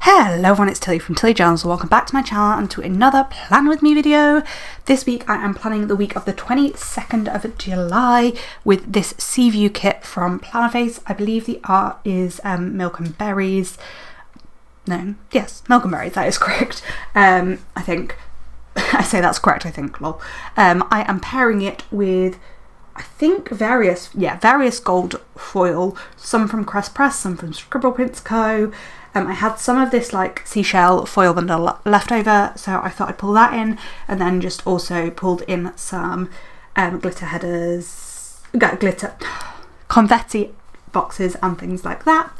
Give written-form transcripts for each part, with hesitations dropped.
Hello everyone, it's Tilly from Tilly Jones. Welcome back to my channel and to another Plan With Me video. This week I am planning the week of the 22nd of July with this sea view kit from Plannerface. I believe the art is Milk and Berries. No, yes, Milk and Berries, that is correct. I think, I say that's correct, I think, lol. I am pairing it with, I think, various gold foil, some from Crest Press, some from Scribble Prints Co. I had some of this like seashell foil bundle left over, so I thought I'd pull that in, and then just also pulled in some glitter headers, glitter confetti boxes and things like that.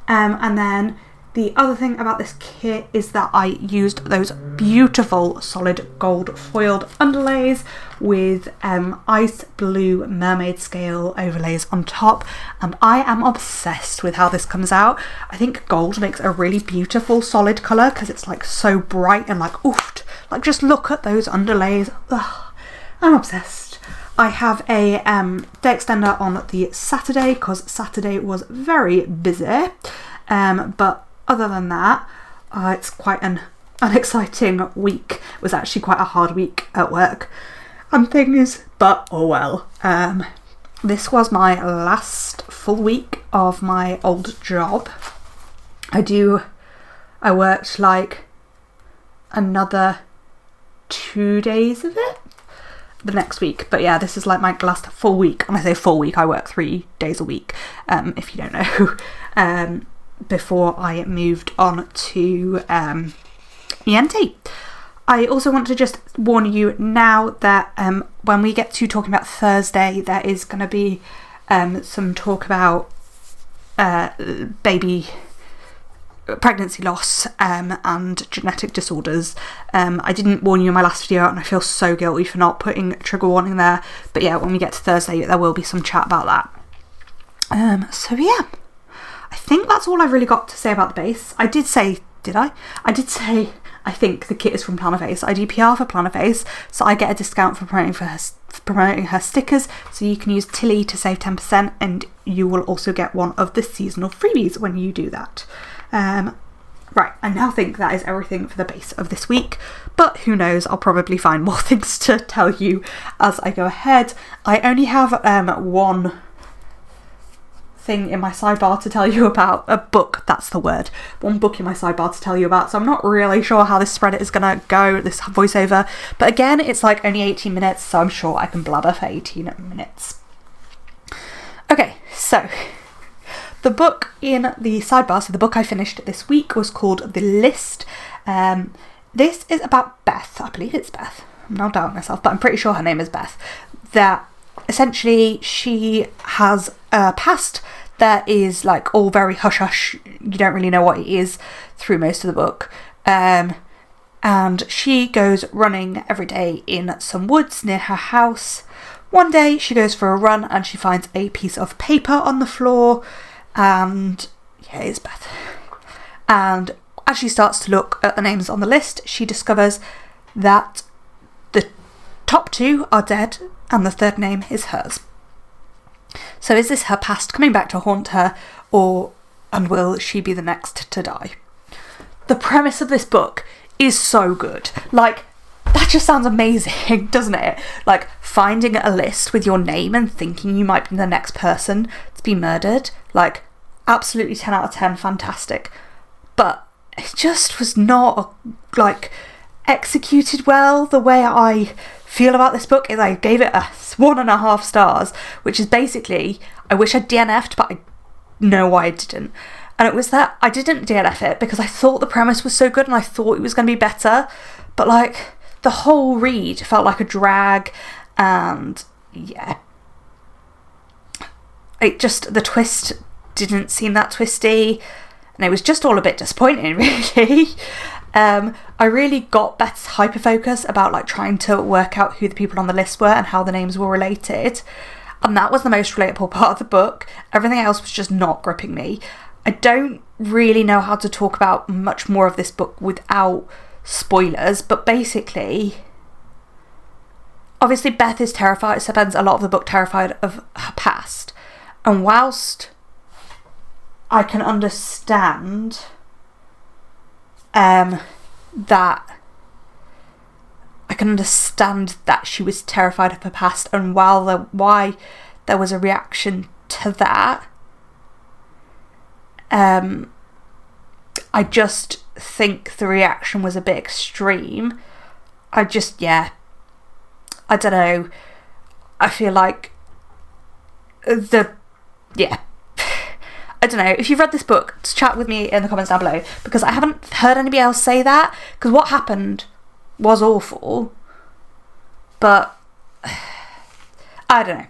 And then the other thing about this kit is that I used those beautiful solid gold foiled underlays with ice blue mermaid scale overlays on top, and I am obsessed with how this comes out. I think gold makes a really beautiful solid colour because it's like so bright and like oofed. Like just look at those underlays. Ugh, I'm obsessed. I have a day extender on the Saturday because Saturday was very busy, but other than that, it's quite an unexciting week. It was actually quite a hard week at work and things, but oh well. This was my last full week of my old job. I worked like another 2 days of it the next week, but yeah, this is like my last full week. When I say full week, I work 3 days a week, if you don't know. Before I moved on to ENT. I also want to just warn you now that when we get to talking about Thursday, there is going to be some talk about baby pregnancy loss and genetic disorders. I didn't warn you in my last video and I feel so guilty for not putting a trigger warning there, but yeah, when we get to Thursday there will be some chat about that. So yeah, I think that's all I've really got to say about the base. I did say, did I? I did say I think the kit is from Plannerface. I do PR for Plannerface, so I get a discount for promoting her stickers, so you can use Tilly to save 10%, and you will also get one of the seasonal freebies when you do that. Right, I now think that is everything for the base of this week, but who knows, I'll probably find more things to tell you as I go ahead. I only have one thing in my sidebar to tell you about, a book, that's the word, one book in my sidebar to tell you about, so I'm not really sure how this spread is gonna go, this voiceover, but again, it's like only 18 minutes, so I'm sure I can blabber for 18 minutes. Okay, so the book in the sidebar, so the book I finished this week was called The List. This is about Beth, I believe it's Beth, I'm not doubting myself, but I'm pretty sure her name is Beth, that essentially she has a past that is like all very hush hush, you don't really know what it is through most of the book, and she goes running every day in some woods near her house. One day she goes for a run and she finds a piece of paper on the floor, and yeah, it's Beth, and as she starts to look at the names on the list, she discovers that the top 2 are dead and the third name is hers. So is this her past coming back to haunt her, and will she be the next to die? The premise of this book is so good. Like, that just sounds amazing, doesn't it? Like, finding a list with your name and thinking you might be the next person to be murdered. Like, absolutely 10 out of 10, fantastic. But it just was not, like, executed well. The way I feel about this book is I gave it a 1.5 stars, which is basically, I wish I'd DNF'd, but I know why I didn't. And it was that I didn't DNF it because I thought the premise was so good and I thought it was going to be better, but like the whole read felt like a drag, and yeah, it just, the twist didn't seem that twisty, and it was just all a bit disappointing, really. I really got Beth's hyper-focus about like trying to work out who the people on the list were and how the names were related, and that was the most relatable part of the book. Everything else was just not gripping me. I don't really know how to talk about much more of this book without spoilers, but basically, obviously Beth is terrified, spends a lot of the book terrified of her past, and whilst I can understand that I can understand that she was terrified of her past, and why there was a reaction to that. I just think the reaction was a bit extreme. I don't know. I feel like I don't know. If you've read this book, chat with me in the comments down below, because I haven't heard anybody else say that, because what happened was awful, but I don't know.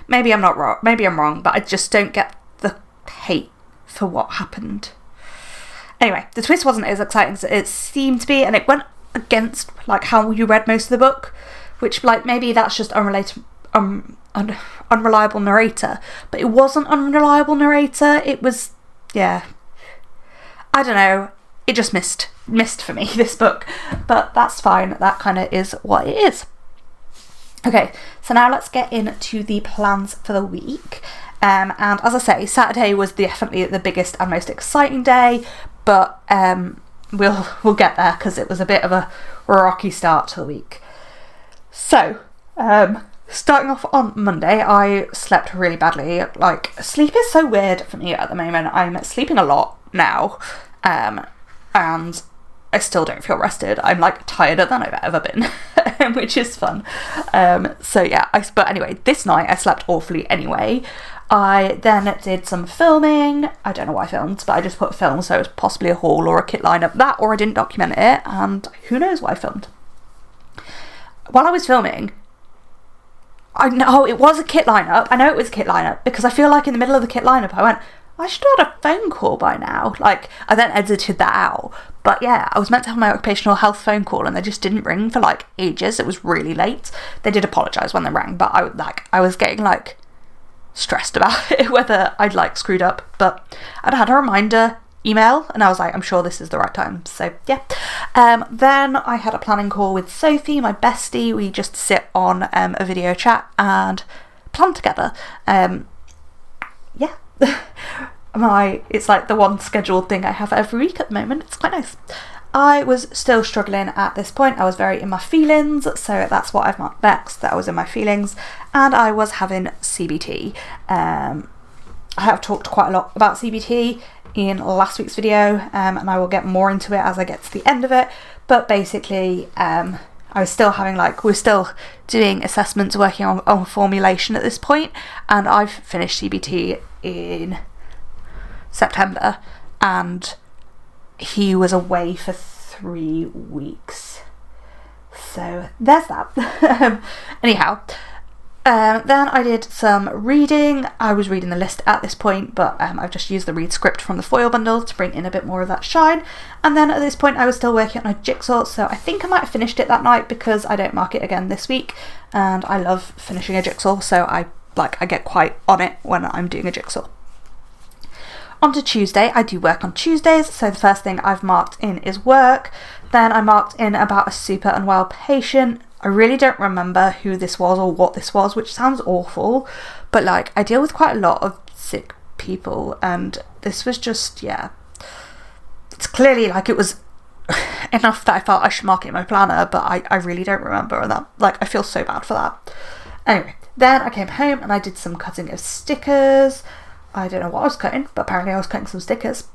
Maybe I'm not wrong. Maybe I'm wrong, but I just don't get the hate for what happened. Anyway, the twist wasn't as exciting as it seemed to be, and it went against like how you read most of the book, which like maybe that's just unreliable narrator, but it wasn't unreliable narrator. It was, I don't know. It just missed for me, this book, but that's fine. That kind of is what it is. Okay, so now let's get into the plans for the week. And as I say, Saturday was definitely the biggest and most exciting day, but we'll get there because it was a bit of a rocky start to the week. So, starting off on Monday, I slept really badly. Like, sleep is so weird for me at the moment. I'm sleeping a lot now, and I still don't feel rested. I'm like tireder than I've ever been, which is fun. But anyway, this night I slept awfully anyway. I then did some filming. I don't know why I filmed, but I just put film, so it was possibly a haul or a kit lineup. That, or I didn't document it, and who knows why I filmed. While I was filming, I know it was a kit lineup. I know it was a kit lineup because I feel like in the middle of the kit lineup I went, I should have had a phone call by now. Like, I then edited that out. But yeah, I was meant to have my occupational health phone call and they just didn't ring for like ages. It was really late. They did apologise when they rang, but I was getting like stressed about it, whether I'd like screwed up. But I'd had a reminder email and I was like, I'm sure this is the right time. So yeah. Then I had a planning call with Sophie, my bestie. We just sit on a video chat and plan together. It's like the one scheduled thing I have every week at the moment. It's quite nice. I was still struggling at this point. I was very in my feelings, so that's what I've marked next, that I was in my feelings, and I was having CBT. I have talked quite a lot about CBT in last week's video, and I will get more into it as I get to the end of it, but basically I was still having we're still doing assessments, working on formulation at this point, and I've finished CBT in September, and he was away for 3 weeks, so there's that. Anyhow, then I did some reading. I was reading the list at this point, but I've just used the read script from the foil bundle to bring in a bit more of that shine. And then at this point I was still working on a jigsaw, so I think I might have finished it that night because I don't mark it again this week, and I love finishing a jigsaw, so I get quite on it when I'm doing a jigsaw. On to Tuesday. I do work on Tuesdays, so the first thing I've marked in is work. Then I marked in about a super unwell patient. I really don't remember who this was or what this was, which sounds awful, but like I deal with quite a lot of sick people, and this was just, it's clearly like it was enough that I felt I should mark it in my planner, but I really don't remember, and that, like, I feel so bad for that. Anyway, then I came home and I did some cutting of stickers. I don't know what I was cutting, but apparently I was cutting some stickers.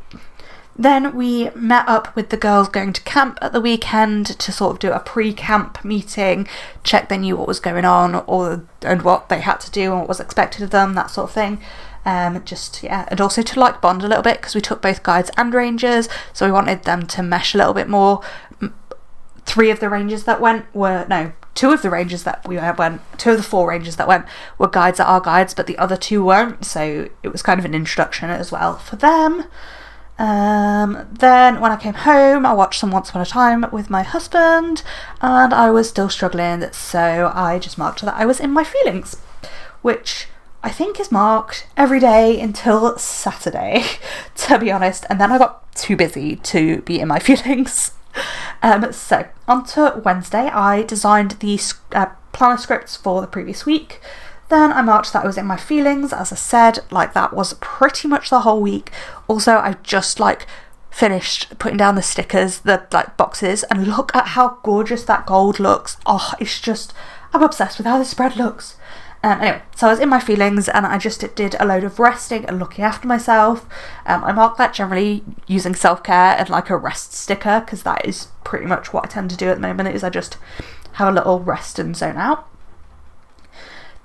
Then we met up with the girls going to camp at the weekend to sort of do a pre-camp meeting, check they knew what was going on and what they had to do and what was expected of them, that sort of thing. And also to like bond a little bit because we took both guides and rangers, so we wanted them to mesh a little bit more. Two of the rangers that went were guides that are guides, but the other two weren't, so it was kind of an introduction as well for them. Then when I came home, I watched some Once Upon a Time with my husband, and I was still struggling, so I just marked that I was in my feelings, which I think is marked every day until Saturday, to be honest, and then I got too busy to be in my feelings. So on to Wednesday, I designed the planner scripts for the previous week. Then I marked that I was in my feelings, as I said, like that was pretty much the whole week. Also, I just finished putting down the stickers, the like boxes, and look at how gorgeous that gold looks. Oh, it's just, I'm obsessed with how this spread looks. Anyway, so I was in my feelings and I just did a load of resting and looking after myself. I mark that generally using self-care and like a rest sticker, because that is pretty much what I tend to do at the moment, is I just have a little rest and zone out.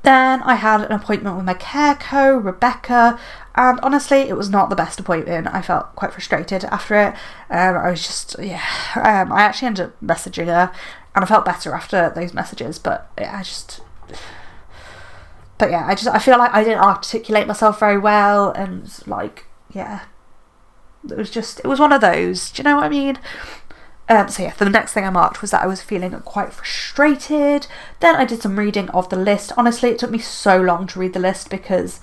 Then I had an appointment with my care co, Rebecca, and honestly it was not the best appointment. I felt quite frustrated after it. I was just, I actually ended up messaging her and I felt better after those messages, but I feel like I didn't articulate myself very well, and like, it was one of those, do you know what I mean? The next thing I marked was that I was feeling quite frustrated. Then I did some reading of the list. Honestly, it took me so long to read the list because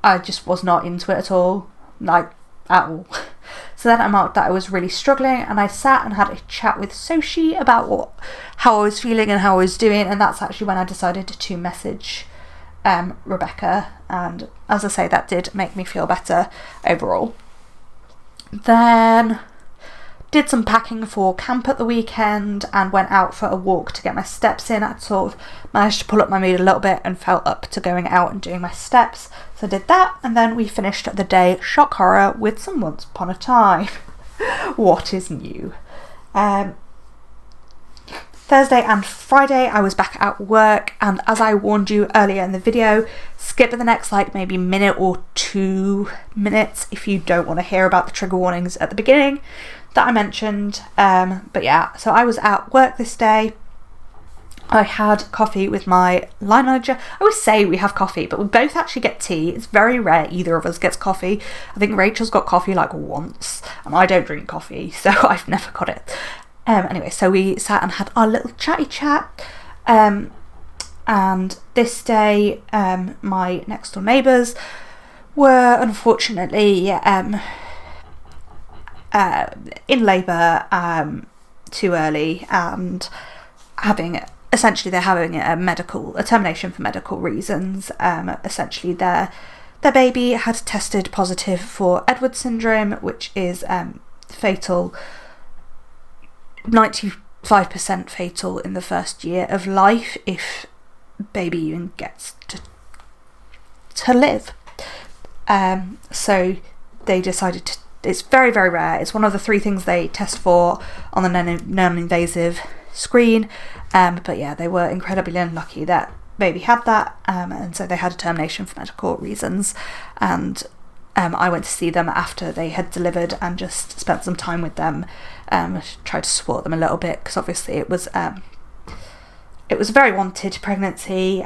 I just was not into it at all, like at all. So then I marked that I was really struggling, and I sat and had a chat with Soshi about how I was feeling and how I was doing, and that's actually when I decided to message Rebecca, and as I say, that did make me feel better overall. Then did some packing for camp at the weekend and went out for a walk to get my steps in. I'd sort of managed to pull up my mood a little bit and felt up to going out and doing my steps, so I did that, and then we finished the day shock horror with some Once Upon a Time. What is new? Thursday and Friday I was back at work, and as I warned you earlier in the video, skip the next like maybe minute or 2 minutes if you don't want to hear about the trigger warnings at the beginning that I mentioned. But yeah, so I was at work this day. I had coffee with my line manager. I always say we have coffee, but we both actually get tea. It's very rare either of us gets coffee. I think Rachel's got coffee like once, and I don't drink coffee, so I've never got it. Anyway, so we sat and had our little chatty chat, and this day my next door neighbours were unfortunately in labour too early, and they're having a termination for medical reasons. Essentially their baby had tested positive for Edwards syndrome, which is fatal, 95% fatal in the first year of life if baby even gets to live. So they decided to, it's very, very rare. It's one of the 3 things they test for on the non-invasive screen. But yeah, they were incredibly unlucky that baby had that, and so they had a termination for medical reasons. And I went to see them after they had delivered and just spent some time with them, tried to support them a little bit, because obviously it was a very wanted pregnancy.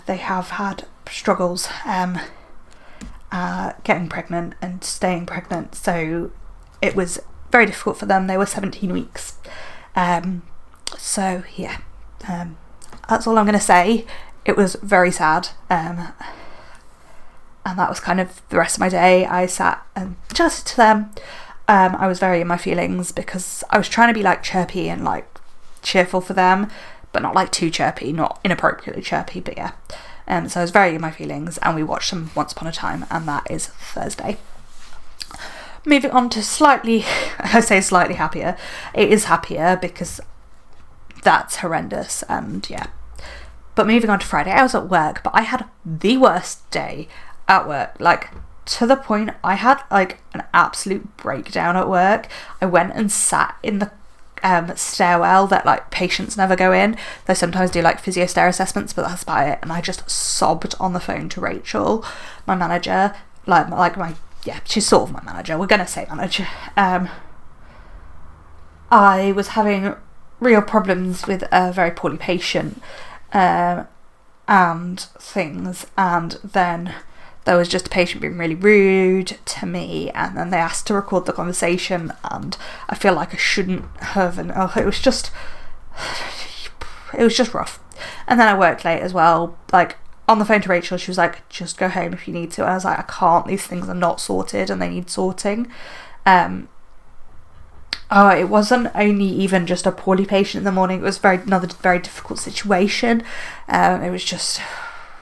They have had struggles getting pregnant and staying pregnant, so it was very difficult for them. They were 17 weeks. So yeah, that's all I'm going to say. It was very sad. And that was kind of the rest of my day. I sat and chatted to them. I was very in my feelings because I was trying to be like chirpy and like cheerful for them, but not like too chirpy, not inappropriately chirpy, but yeah. So I was very in my feelings, and we watched some Once Upon a Time, and that is Thursday. Moving on to I say slightly happier. It is happier because that's horrendous, and yeah. But moving on to Friday, I was at work, but I had the worst day at work, like to the point I had like an absolute breakdown at work. I went and sat in the stairwell that like patients never go in. They sometimes do like physio stare assessments, but that's about it. And I just sobbed on the phone to Rachel, my manager, she's sort of my manager, we're gonna say manager. I was having real problems with a very poorly patient and things, and then there was just a patient being really rude to me, and then they asked to record the conversation, and I feel like I shouldn't have, and it was just rough. And then I worked late as well, like on the phone to Rachel, she was like, just go home if you need to, and I was like, I can't, these things are not sorted and they need sorting. It wasn't only even just a poorly patient in the morning, it was another very difficult situation. It was just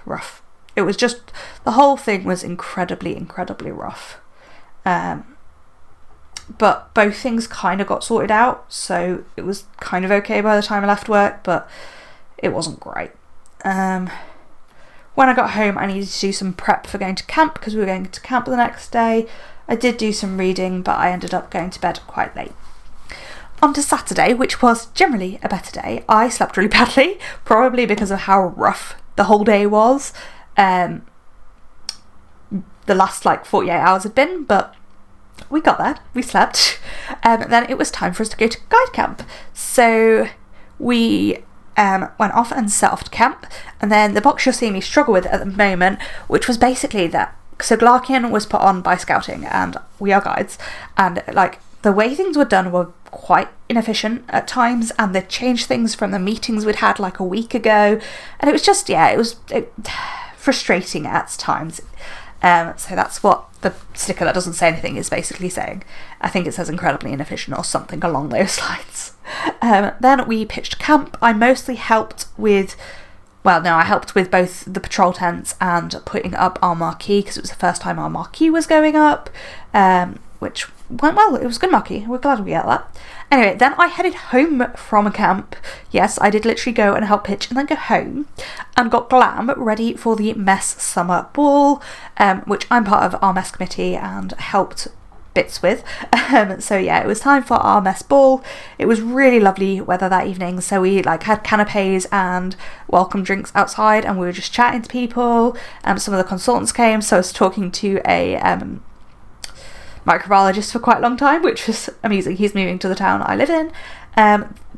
rough. It was just, the whole thing was incredibly, incredibly rough. but both things kind of got sorted out, so it was kind of okay by the time I left work, but it wasn't great. When I got home, I needed to do some prep for going to camp because we were going to camp the next day. I did do some reading, but I ended up going to bed quite late. On to Saturday, which was generally a better day, I slept really badly, probably because of how rough the whole day was. The last 48 hours had been, but we got there, we slept. Then it was time for us to go to guide camp. So we went off and set off to camp, and then the box you're seeing me struggle with at the moment, which was basically that, so Glarkian was put on by scouting, and we are guides, and the way things were done were quite inefficient at times, and they changed things from the meetings we'd had a week ago, and it was just, it was frustrating at times. So that's what the sticker that doesn't say anything is basically saying. I think it says incredibly inefficient or something along those lines. Then we pitched camp. I mostly helped with, I helped with both the patrol tents and putting up our marquee, because it was the first time our marquee was going up, which went well. It was a good marquee. We're glad we got that. Anyway, then I headed home from camp. Yes, I did literally go and help pitch and then go home, and got Glam ready for the mess summer ball, which I'm part of our mess committee and helped bits with. So yeah, it was time for our mess ball. It was really lovely weather that evening, so we had canapes and welcome drinks outside, and we were just chatting to people. Some of the consultants came, so I was talking to a microbiologist for quite a long time, which was amazing. He's moving to the town I live in.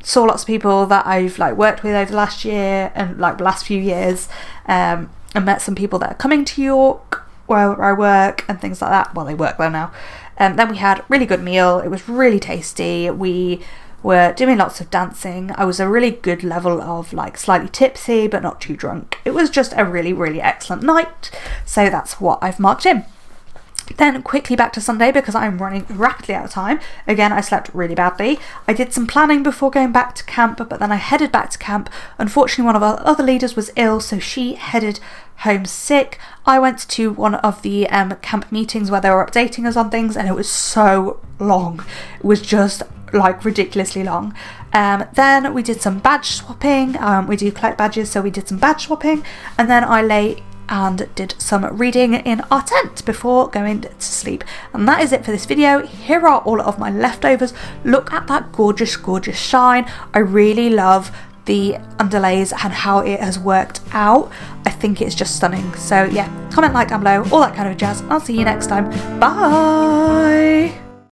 Saw lots of people that I've worked with over the last year and the last few years, and met some people that are coming to York where I work and things like that. Well, they work there now. Then we had a really good meal. It was really tasty. We were doing lots of dancing. I was a really good level of slightly tipsy but not too drunk. It was just a really, really excellent night, so that's what I've marked in. Then quickly back to Sunday, because I'm running rapidly out of time. Again, I slept really badly. I did some planning before going back to camp, but then I headed back to camp. Unfortunately, one of our other leaders was ill, so she headed home sick. I went to one of the camp meetings where they were updating us on things, and it was so long. It was just ridiculously long. Then we did some badge swapping. We do collect badges, so we did some badge swapping, and then I lay and did some reading in our tent before going to sleep. And that is it for this video. Here are all of my leftovers. Look at that gorgeous, gorgeous shine. I really love the underlays and how it has worked out. I think it's just stunning. So yeah, comment, like down below, all that kind of jazz. I'll see you next time. Bye!